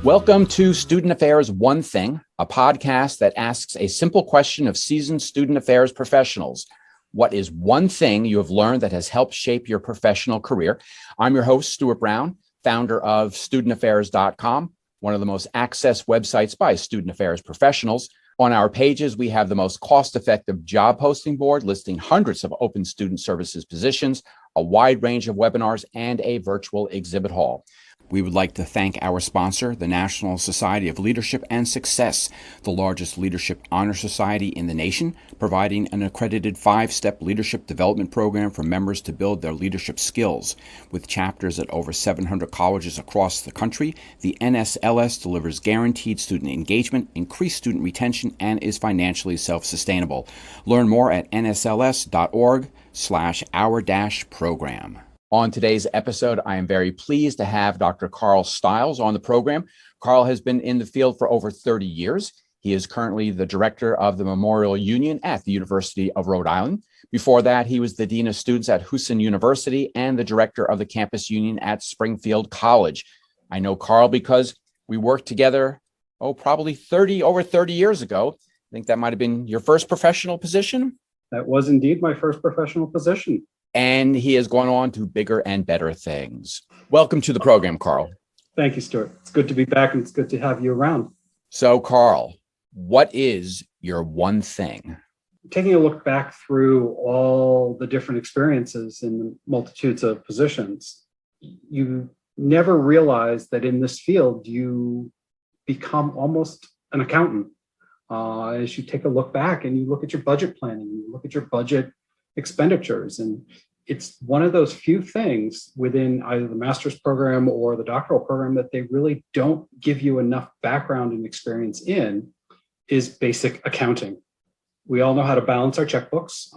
Welcome to Student Affairs One Thing, a podcast that asks a simple question of seasoned student affairs professionals. What is one thing you have learned that has helped shape your professional career? I'm your host, Stuart Brown, founder of studentaffairs.com, one of the most accessed websites by student affairs professionals. On our pages, we have the most cost-effective job posting board listing hundreds of open student services positions, a wide range of webinars, and a virtual exhibit hall. We would like to thank our sponsor, the National Society of Leadership and Success, the largest leadership honor society in the nation, providing an accredited 5-step leadership development program for members to build their leadership skills. With chapters at over 700 colleges across the country, the NSLS delivers guaranteed student engagement, increased student retention, and is financially self-sustainable. Learn more at nsls.org/our-program. On today's episode, I am very pleased to have Dr. Carl Stiles on the program. Carl has been in the field for over 30 years. He is currently the director of the Memorial Union at the University of Rhode Island. Before that, he was the dean of students at Husson University and the director of the campus union at Springfield College. I know Carl because we worked together, probably over 30 years ago. I think that might have been your first professional position. That was indeed my first professional position. And he has gone on to bigger and better things. Welcome to the program, Carl. Thank you, Stuart. It's good to be back, and it's good to have you around. So, Carl, what is your one thing? Taking a look back through all the different experiences in the multitudes of positions, you never realize that in this field, you become almost an accountant. As you take a look back and you look at your budget planning, you look at your budget expenditures. And it's one of those few things within either the master's program or the doctoral program that they really don't give you enough background and experience in is basic accounting. We all know how to balance our checkbooks,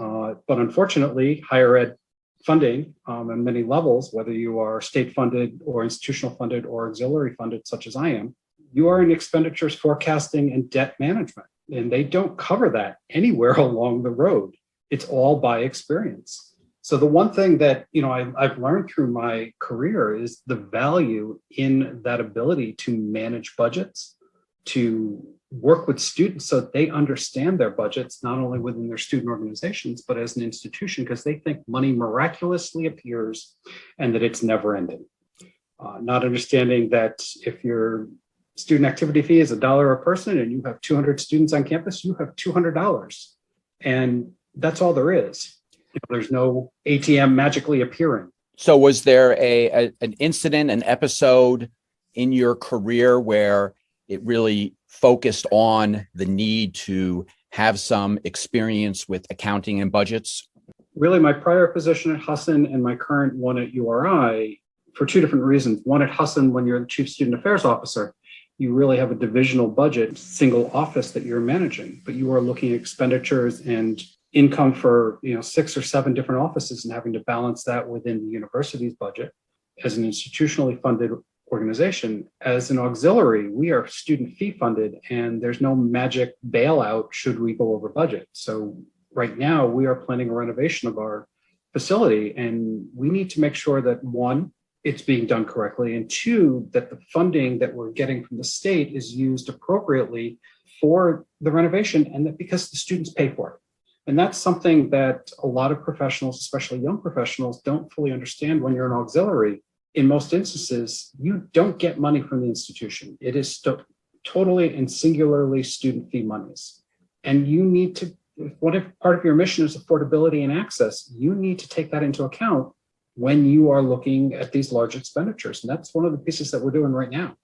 but unfortunately, higher ed funding on many levels, whether you are state funded or institutional funded or auxiliary funded, such as I am, you are in expenditures forecasting and debt management, and they don't cover that anywhere along the road. It's all by experience. So the one thing that I've learned through my career is the value in that ability to manage budgets, to work with students so that they understand their budgets, not only within their student organizations, but as an institution, because they think money miraculously appears and that it's never ending. Not understanding that if your student activity fee is $1 a person and you have 200 students on campus, you have $200. And that's all there is. There's no ATM magically appearing. So was there an incident, an episode in your career where it really focused on the need to have some experience with accounting and budgets? Really, my prior position at Husson and my current one at URI, for two different reasons. One, at Husson, when you're the chief student affairs officer, you really have a divisional budget, single office that you're managing, but you are looking at expenditures and income for 6 or 7 different offices and having to balance that within the university's budget. As an institutionally funded organization, as an auxiliary, we are student fee funded, and there's no magic bailout should we go over budget. So right now we are planning a renovation of our facility, and we need to make sure that, one, it's being done correctly, and two, that the funding that we're getting from the state is used appropriately for the renovation, and that because the students pay for it. And that's something that a lot of professionals, especially young professionals, don't fully understand. When you're an auxiliary, in most instances, you don't get money from the institution. It is totally and singularly student fee monies. And you need to, what if part of your mission is affordability and access, you need to take that into account when you are looking at these large expenditures. And that's one of the pieces that we're doing right now.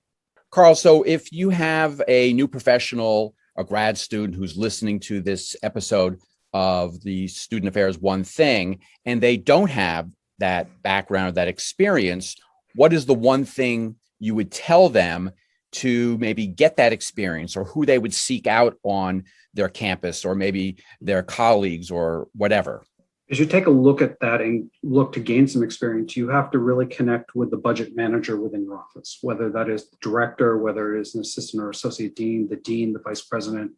Carl, so if you have a new professional, a grad student who's listening to this episode of the Student Affairs One Thing, and they don't have that background, that experience, what is the one thing you would tell them to maybe get that experience, or who they would seek out on their campus, or maybe their colleagues or whatever? As you take a look at that and look to gain some experience, you have to really connect with the budget manager within your office, whether that is the director, whether it is an assistant or associate dean, the vice president,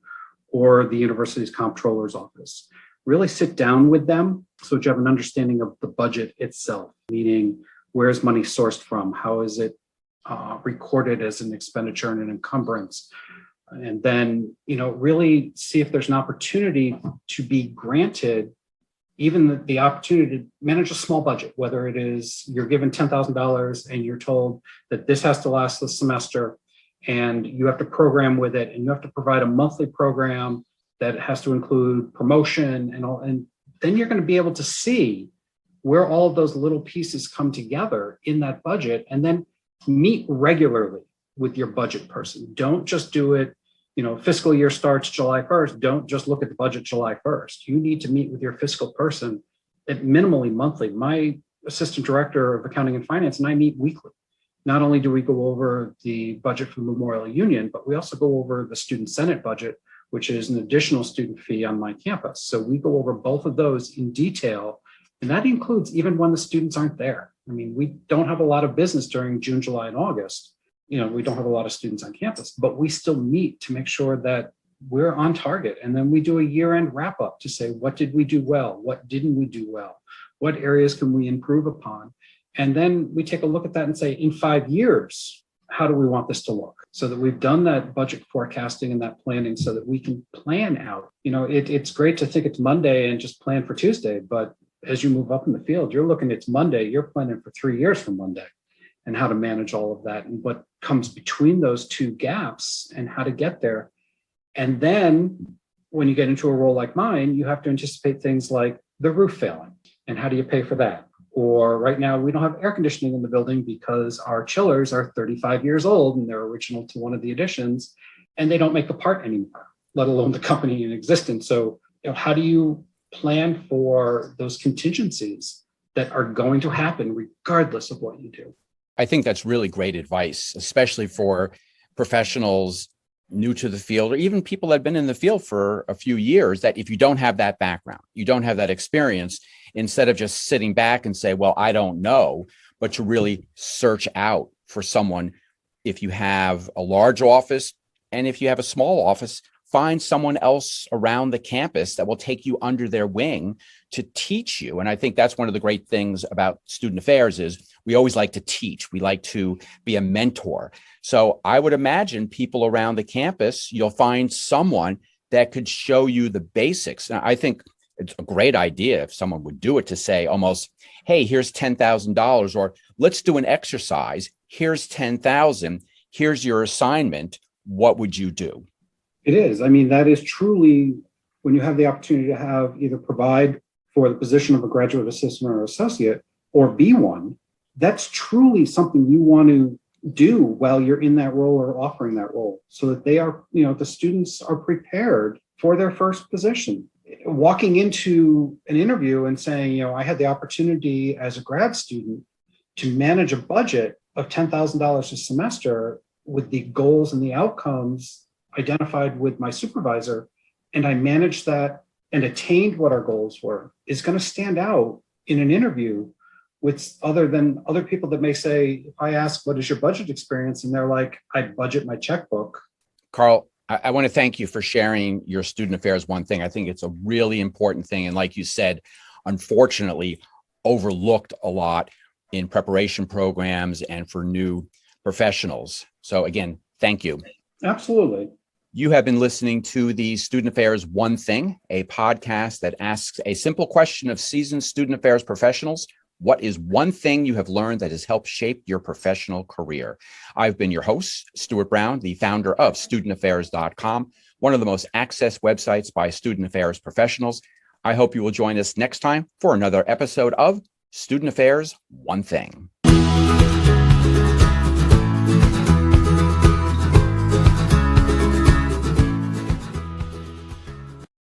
or the university's comptroller's office. Really sit down with them so that you have an understanding of the budget itself, meaning where's money sourced from? How is it recorded as an expenditure and an encumbrance. And then, really see if there's an opportunity to be granted even the opportunity to manage a small budget, whether it is you're given $10,000 and you're told that this has to last the semester and you have to program with it and you have to provide a monthly program that has to include promotion and all. And then you're going to be able to see where all of those little pieces come together in that budget, and then meet regularly with your budget person. Don't just do it, fiscal year starts July 1st. Don't just look at the budget July 1st. You need to meet with your fiscal person at minimally monthly. My assistant director of accounting and finance and I meet weekly. Not only do we go over the budget for Memorial Union, but we also go over the student senate budget, which is an additional student fee on my campus. So we go over both of those in detail. And that includes even when the students aren't there. I mean, we don't have a lot of business during June, July, and August. We don't have a lot of students on campus, but we still meet to make sure that we're on target. And then we do a year-end wrap-up to say, what did we do well? What didn't we do well? What areas can we improve upon? And then we take a look at that and say, in 5 years, how do we want this to look? So that we've done that budget forecasting and that planning so that we can plan out. It's great to think it's Monday and just plan for Tuesday, but as you move up in the field, you're looking, it's Monday, you're planning for 3 years from Monday, and how to manage all of that and what comes between those two gaps and how to get there. And then when you get into a role like mine, you have to anticipate things like the roof failing and how do you pay for that? Or right now we don't have air conditioning in the building because our chillers are 35 years old and they're original to one of the additions and they don't make the part anymore, let alone the company in existence. So how do you plan for those contingencies that are going to happen regardless of what you do? I think that's really great advice, especially for professionals new to the field, or even people that have been in the field for a few years, that if you don't have that background, you don't have that experience, instead of just sitting back and say, well, I don't know, but to really search out for someone. If you have a large office and if you have a small office, find someone else around the campus that will take you under their wing to teach you. And I think that's one of the great things about student affairs is we always like to teach. We like to be a mentor. So I would imagine people around the campus, you'll find someone that could show you the basics. Now, I think it's a great idea if someone would do it to say almost, hey, here's $10,000, or let's do an exercise. Here's 10,000. Here's your assignment. What would you do? It is. I mean, that is truly when you have the opportunity to have either provide for the position of a graduate assistant or associate or be one, that's truly something you want to do while you're in that role or offering that role so that they are, the students are prepared for their first position. Walking into an interview and saying, I had the opportunity as a grad student to manage a budget of $10,000 a semester with the goals and the outcomes identified with my supervisor, and I managed that and attained what our goals were, is going to stand out in an interview with other people that may say, if I ask, what is your budget experience? And they're like, I budget my checkbook. Carl, I want to thank you for sharing your student affairs one thing. I think it's a really important thing. And like you said, unfortunately, overlooked a lot in preparation programs and for new professionals. So again, thank you. Absolutely. You have been listening to the Student Affairs One Thing, a podcast that asks a simple question of seasoned student affairs professionals. What is one thing you have learned that has helped shape your professional career? I've been your host, Stuart Brown, the founder of studentaffairs.com, one of the most accessed websites by student affairs professionals. I hope you will join us next time for another episode of Student Affairs One Thing.